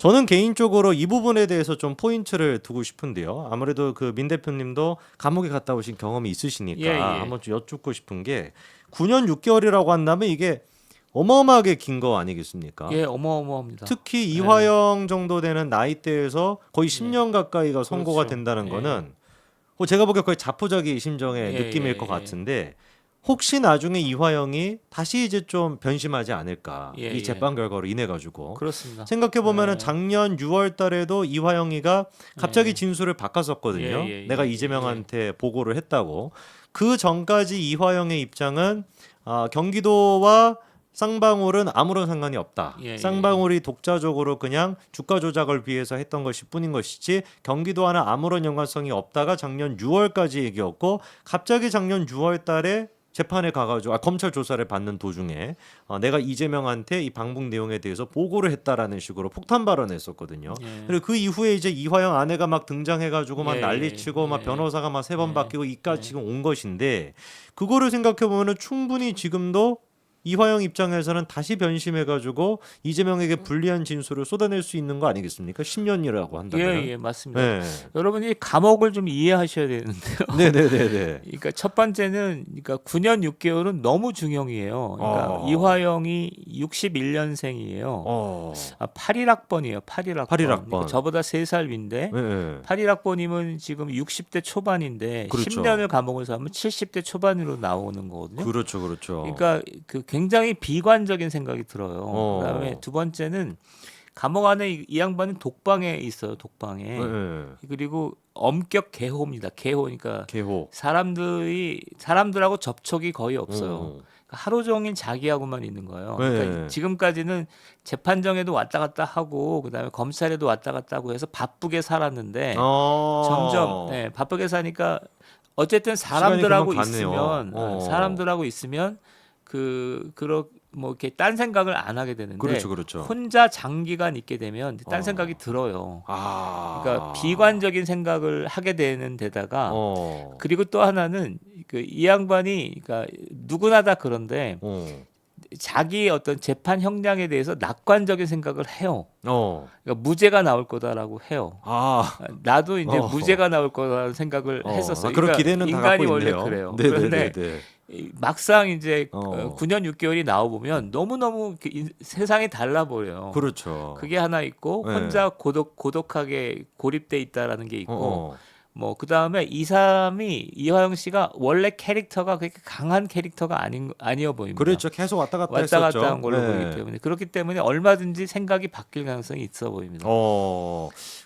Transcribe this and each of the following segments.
저는 개인적으로 이 부분에 대해서 좀 포인트를 두고 싶은데요. 아무래도 그 민 대표님도 감옥에 갔다 오신 경험이 있으시니까 예. 한번 좀 여쭙고 싶은 게 9년 6개월이라고 한다면 이게 어마어마하게 긴 거 아니겠습니까? 예, 어마어마합니다. 특히 예. 이화영 정도 되는 나이대에서 거의 예. 10년 가까이가 선고가 그렇죠. 된다는 예. 거는 제가 보기에 거의 자포자기 심정의 느낌일 것 예. 같은데 혹시 나중에 이화영이 다시 이제 좀 변심하지 않을까 예. 이 예. 재판 결과로 인해 가지고 그렇습니다. 생각해 보면은 예. 작년 6월 달에도 이화영이가 갑자기 예. 진술을 바꿨었거든요. 내가 예. 이재명한테 보고를 했다고. 그 전까지 이화영의 입장은 경기도와 쌍방울은 아무런 상관이 없다. 예. 쌍방울이 독자적으로 그냥 주가 조작을 위해서 했던 것이 뿐인 것이지 경기도와는 아무런 연관성이 없다가 작년 6월까지 얘기였고 갑자기 작년 6월 달에 재판에 가가지고 검찰 조사를 받는 도중에 내가 이재명한테 이 방북 내용에 대해서 보고를 했다라는 식으로 폭탄 발언했었거든요. 예. 그리고 그 이후에 이제 이화영 아내가 막 등장해가지고 막 예. 난리치고 막 예. 변호사가 막 3번 예. 바뀌고 이까지 예. 지금 온 것인데 그거를 생각해 보면은 충분히 지금도 이화영 입장에서는 다시 변심해가지고 이재명에게 불리한 진술을 쏟아낼 수 있는 거 아니겠습니까? 10년이라고 한다면. 예, 맞습니다. 네. 여러분이 감옥을 좀 이해하셔야 되는데요. 네네네네. 그러니까 첫 번째는 그러니까 9년 6개월은 너무 중형이에요. 그러니까 이화영이 61년생이에요. 어. 81학번이에요. 81학번. 81학번. 그러니까 저보다 3살 윈데 네. 81학번이면 지금 60대 초반인데 그렇죠. 10년을 감옥을 사면 70대 초반으로 나오는 거거든요. 그렇죠, 그렇죠. 그러니까 그 굉장히 비관적인 생각이 들어요. 그다음에 두 번째는 감옥 안에 이 양반은 독방에 있어요. 독방에. 네. 그리고 엄격 개호입니다. 개호니까 개호. 사람들하고 접촉이 거의 없어요. 어. 그러니까 하루 종일 자기하고만 있는 거예요. 네. 그러니까 지금까지는 재판정에도 왔다 갔다 하고 그다음에 검찰에도 왔다 갔다 하고 해서 바쁘게 살았는데 점점 바쁘게 사니까 어쨌든 사람들하고 금방 갔네요. 있으면 사람들하고 있으면 뭐 이렇게 딴 생각을 안 하게 되는데 그렇죠. 혼자 장기간 있게 되면 딴 생각이 들어요. 그러니까 비관적인 생각을 하게 되는 데다가 그리고 또 하나는 이 양반이 그러니까 누구나 다 그런데 자기 어떤 재판 형량에 대해서 낙관적인 생각을 해요. 그러니까 무죄가 나올 거다라고 해요. 나도 이제 무죄가 나올 거라는 생각을 했었어요. 그런 그러니까 기대는 다 인간이 갖고 원래 있네요. 그래요. 네네네네. 그런데 막상 이제 9년 6개월이 나와 보면 너무너무 세상이 달라 보여요. 그렇죠. 그게 하나 있고 네. 혼자 고독하게 고립돼 있다라는 게 있고 뭐 그다음에 이 사람이 이화영 씨가 원래 캐릭터가 그렇게 강한 캐릭터가 아니어 보입니다. 그렇죠. 계속 왔다 갔다 왔다 했었죠. 갔다 한 걸로 보이기 때문에 그렇기 때문에 얼마든지 생각이 바뀔 가능성이 있어 보입니다.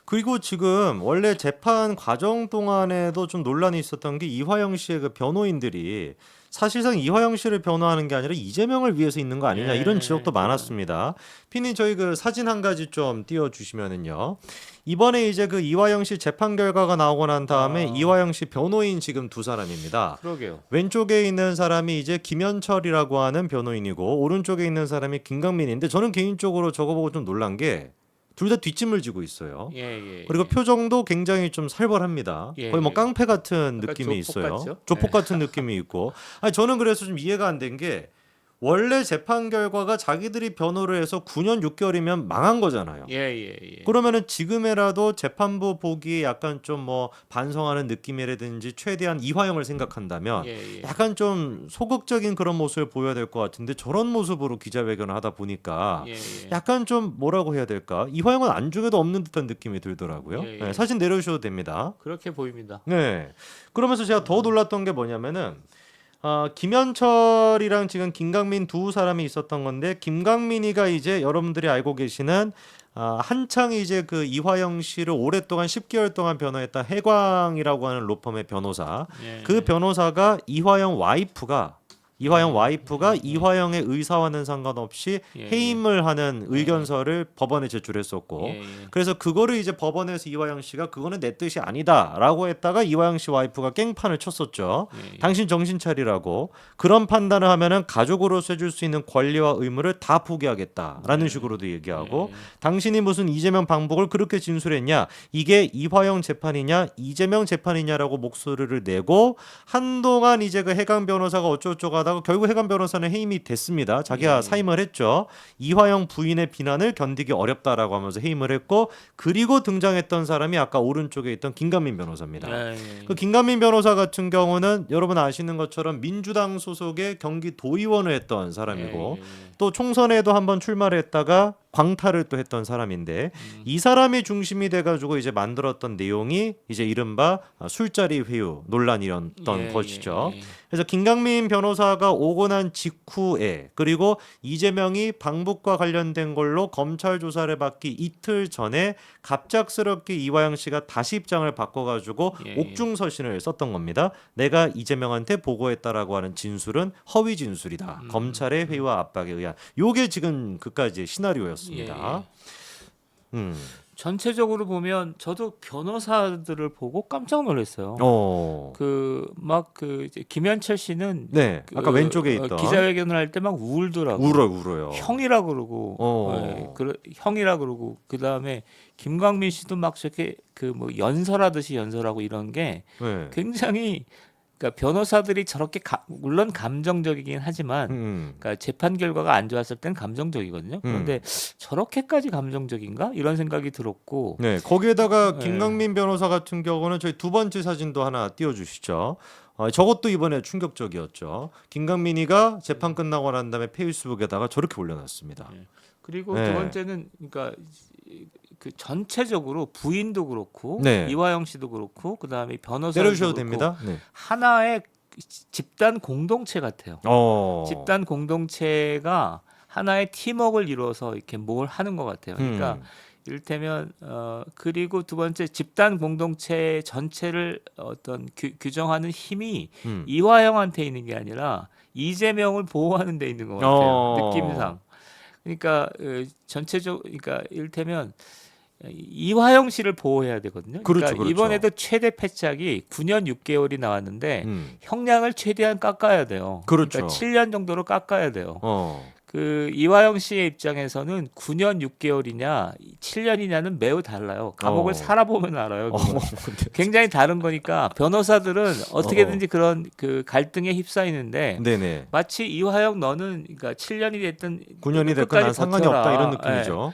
그리고 지금 원래 재판 과정 동안에도 좀 논란이 있었던 게 이화영 씨의 그 변호인들이 사실상 이화영 씨를 변호하는 게 아니라 이재명을 위해서 있는 거 아니냐 이런 지적도 많았습니다. 피님 저희 그 사진 한 가지 좀 띄워주시면은요. 이번에 이제 그 이화영 씨 재판 결과가 나오고 난 다음에 이화영 씨 변호인 지금 두 사람입니다. 그러게요. 왼쪽에 있는 사람이 이제 김현철이라고 하는 변호인이고 오른쪽에 있는 사람이 김강민인데 저는 개인적으로 저거 보고 좀 놀란 게 둘 다 뒷짐을 지고 있어요. 그리고 표정도 굉장히 좀 살벌합니다. 거의 뭐 깡패 같은 느낌이 있어요. 같죠? 조폭 같은 느낌이 있고. 저는 그래서 좀 이해가 안 된 게 원래 재판 결과가 자기들이 변호를 해서 9년 6개월이면 망한 거잖아요. 그러면은 지금이라도 재판부 보기에 약간 좀 뭐 반성하는 느낌이라든지 최대한 이화영을 생각한다면 약간 좀 소극적인 그런 모습을 보여야 될 것 같은데 저런 모습으로 기자회견을 하다 보니까 약간 좀 뭐라고 해야 될까? 이화영은 안중에도 없는 듯한 느낌이 들더라고요. 사진 내려주셔도 됩니다. 그렇게 보입니다. 네. 그러면서 제가 더 놀랐던 게 뭐냐면은 김현철이랑 지금 김강민 두 사람이 있었던 건데 김강민이가 이제 여러분들이 알고 계시는 한창 이제 그 이화영 씨를 오랫동안 10개월 동안 변호했던 해광이라고 하는 로펌의 변호사. 그 변호사가 이화영 와이프가 이화영의 의사와는 상관없이 해임을 하는 의견서를 법원에 제출했었고 그래서 그거를 이제 법원에서 이화영 씨가 그거는 내 뜻이 아니다라고 했다가 이화영 씨 와이프가 깽판을 쳤었죠. 당신 정신 차리라고 그런 판단을 하면은 가족으로서 해줄 수 있는 권리와 의무를 다 포기하겠다라는 식으로도 얘기하고 당신이 무슨 이재명 방북을 그렇게 진술했냐 이게 이화영 재판이냐 이재명 재판이냐라고 목소리를 내고 한동안 이제 그 해강 변호사가 어쩌고저쩌고 하다가 있다가 결국 해관 변호사는 해임이 됐습니다. 자기가 사임을 했죠. 이화영 부인의 비난을 견디기 어렵다라고 하면서 해임을 했고, 그리고 등장했던 사람이 아까 오른쪽에 있던 김관민 변호사입니다. 그 김관민 변호사 같은 경우는 여러분 아시는 것처럼 민주당 소속의 경기 도의원을 했던 사람이고 또 총선에도 한번 출마를 했다가 광탈을 또 했던 사람인데 이 사람이 중심이 돼가지고 이제 만들었던 내용이 이제 이른바 술자리 회유 논란이었던 것이죠. 그래서 김강민 변호사가 오고 난 직후에 그리고 이재명이 방북과 관련된 걸로 검찰 조사를 받기 이틀 전에 갑작스럽게 이화영 씨가 다시 입장을 바꿔가지고 옥중서신을 썼던 겁니다. 내가 이재명한테 보고했다라고 하는 진술은 허위 진술이다. 검찰의 회유와 압박에 의한. 요게 지금 그까지의 시나리오였습니다. 전체적으로 보면 저도 변호사들을 보고 깜짝 놀랐어요. 이제 김현철 씨는 아까 왼쪽에 있던 기자회견을 할 때 막 울더라고. 울어요. 형이라 그러고, 형이라 그러고 그 다음에 김광민 씨도 막 저렇게 뭐 연설하듯이 연설하고 이런 게 굉장히. 그러니까 변호사들이 저렇게 물론 감정적이긴 하지만 그러니까 재판 결과가 안 좋았을 땐 감정적이거든요. 그런데 저렇게까지 감정적인가 이런 생각이 들었고. 거기에다가 김강민 변호사 같은 경우는 저희 두 번째 사진도 하나 띄워주시죠. 저것도 이번에 충격적이었죠. 김강민이가 재판 끝나고 난 다음에 페이스북에다가 저렇게 올려놨습니다. 그리고 두 번째는 그러니까 그 전체적으로 부인도 그렇고 이화영 씨도 그렇고 그 다음에 변호사도 내려주셔도 그렇고 됩니다. 하나의 집단 공동체 같아요. 집단 공동체가 하나의 팀워크를 이루어서 이렇게 뭘 하는 것 같아요. 그러니까 이를테면 그리고 두 번째 집단 공동체 전체를 어떤 규정하는 힘이 이화영한테 있는 게 아니라 이재명을 보호하는 데 있는 것 같아요. 느낌상. 그러니까 그러니까 이를테면 이화영 씨를 보호해야 되거든요. 그러니까 이번에도 최대 패착이 9년 6개월이 나왔는데 형량을 최대한 깎아야 돼요. 그러니까 7년 정도로 깎아야 돼요. 그 이화영 씨의 입장에서는 9년 6개월이냐 7년이냐는 매우 달라요. 감옥을 살아보면 알아요. 굉장히 다른 거니까 변호사들은 어떻게든지 그런 그 갈등에 휩싸이는데 마치 이화영 너는 그러니까 7년이 됐든 9년이 됐든 난 상관이 없다 이런 느낌이죠.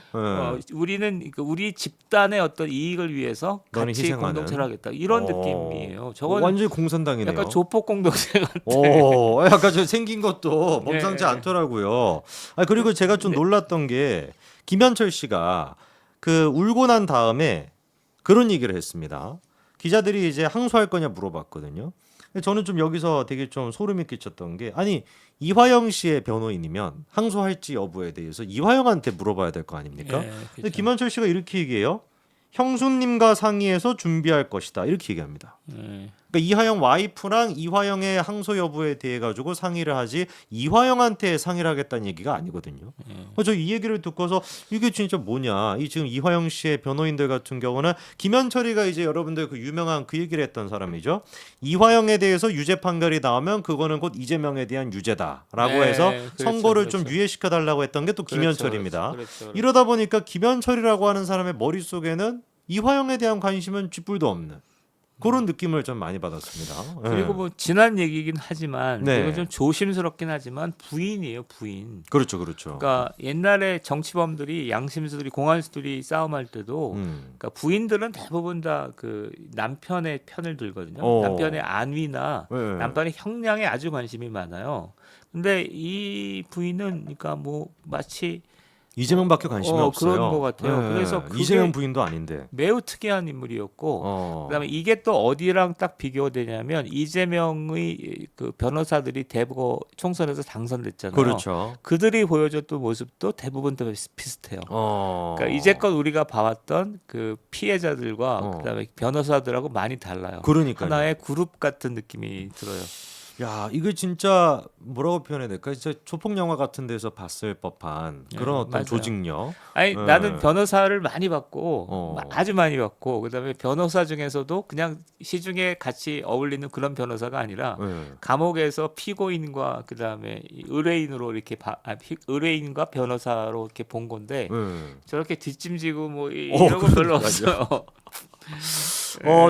우리는 우리 집단의 어떤 이익을 위해서 같이 공동체를 하겠다 이런 느낌이에요. 저건 완전히 공산당이네요. 약간 조폭 공동체 같아. 약간 저 생긴 것도 범상치 않더라고요. 그리고 제가 좀 놀랐던 게 김현철 씨가 그 울고 난 다음에 그런 얘기를 했습니다. 기자들이 이제 항소할 거냐 물어봤거든요. 저는 좀 여기서 되게 좀 소름이 끼쳤던 게 아니 이화영 씨의 변호인이면 항소할지 여부에 대해서 이화영한테 물어봐야 될 거 아닙니까? 근데 김현철 씨가 이렇게 얘기해요. 형수님과 상의해서 준비할 것이다 이렇게 얘기합니다. 그러니까 이화영 와이프랑 이화영의 항소 여부에 대해 가지고 상의를 하지 이화영한테 상의를 하겠다는 얘기가 아니거든요. 저 이 얘기를 듣고서 이게 진짜 뭐냐? 이 지금 이화영 씨의 변호인들 같은 경우는 김현철이가 이제 여러분들 그 유명한 그 얘기를 했던 사람이죠. 이화영에 대해서 유죄 판결이 나오면 그거는 곧 이재명에 대한 유죄다라고 해서 선고를 좀 유예시켜 달라고 했던 게 또 김현철입니다. 이러다 보니까 김현철이라고 하는 사람의 머릿속에는 이화영에 대한 관심은 쥐뿔도 없는 그런 느낌을 좀 많이 받았습니다. 그리고 뭐 지난 얘기긴 하지만 이거 좀 조심스럽긴 하지만 부인이에요, 부인. 그렇죠. 그러니까 옛날에 정치범들이 양심수들이 공안수들이 싸움할 때도 그러니까 부인들은 대부분 다 그 남편의 편을 들거든요. 남편의 안위나 남편의 형량에 아주 관심이 많아요. 근데 이 부인은 그러니까 뭐 마치 이재명밖에 관심이 없어요. 그런 것 같아요. 그래서 이재명 부인도 아닌데 매우 특이한 인물이었고, 그다음에 이게 또 어디랑 딱 비교되냐면 이재명의 그 변호사들이 대법원 총선에서 당선됐잖아요. 그렇죠. 그들이 보여줬던 모습도 대부분 다 비슷해요. 그러니까 이제껏 우리가 봐왔던 그 피해자들과 그다음에 변호사들하고 많이 달라요. 그러니까요. 하나의 그룹 같은 느낌이 들어요. 야, 이거 진짜 뭐라고 표현해야 될까? 진짜 조폭 영화 같은 데서 봤을 법한 그런 어떤 맞아요. 조직력. 아니 나는 변호사를 많이 받고 아주 많이 받고 그다음에 변호사 중에서도 그냥 시중에 같이 어울리는 그런 변호사가 아니라 감옥에서 피고인과 그다음에 의뢰인으로 이렇게 의뢰인과 변호사로 이렇게 본 건데 저렇게 뒷짐지고 뭐 이런 거 별로 없어요.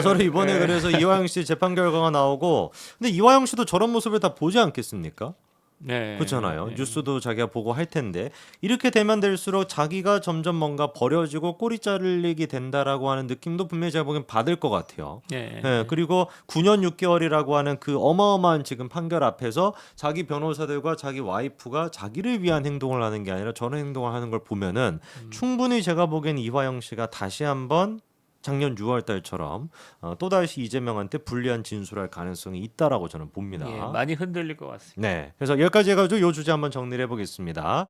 저는 이번에 그래서 이화영 씨 재판 결과가 나오고 근데 이화영 씨도 저런 모습을 다 보지 않겠습니까? 네. 그렇잖아요. 네. 뉴스도 자기가 보고 할 텐데 이렇게 되면 될수록 자기가 점점 뭔가 버려지고 꼬리 자르기 된다라고 하는 느낌도 분명히 제가 보기엔 받을 것 같아요. 네. 예, 그리고 9년 6개월이라고 하는 그 어마어마한 지금 판결 앞에서 자기 변호사들과 자기 와이프가 자기를 위한 행동을 하는 게 아니라 저런 행동을 하는 걸 보면은 충분히 제가 보기엔 이화영 씨가 다시 한번 작년 6월 달처럼 또다시 이재명한테 불리한 진술할 가능성이 있다라고 저는 봅니다. 예, 많이 흔들릴 것 같습니다. 네, 그래서 여기까지 해가지고 이 주제 한번 정리를 해보겠습니다.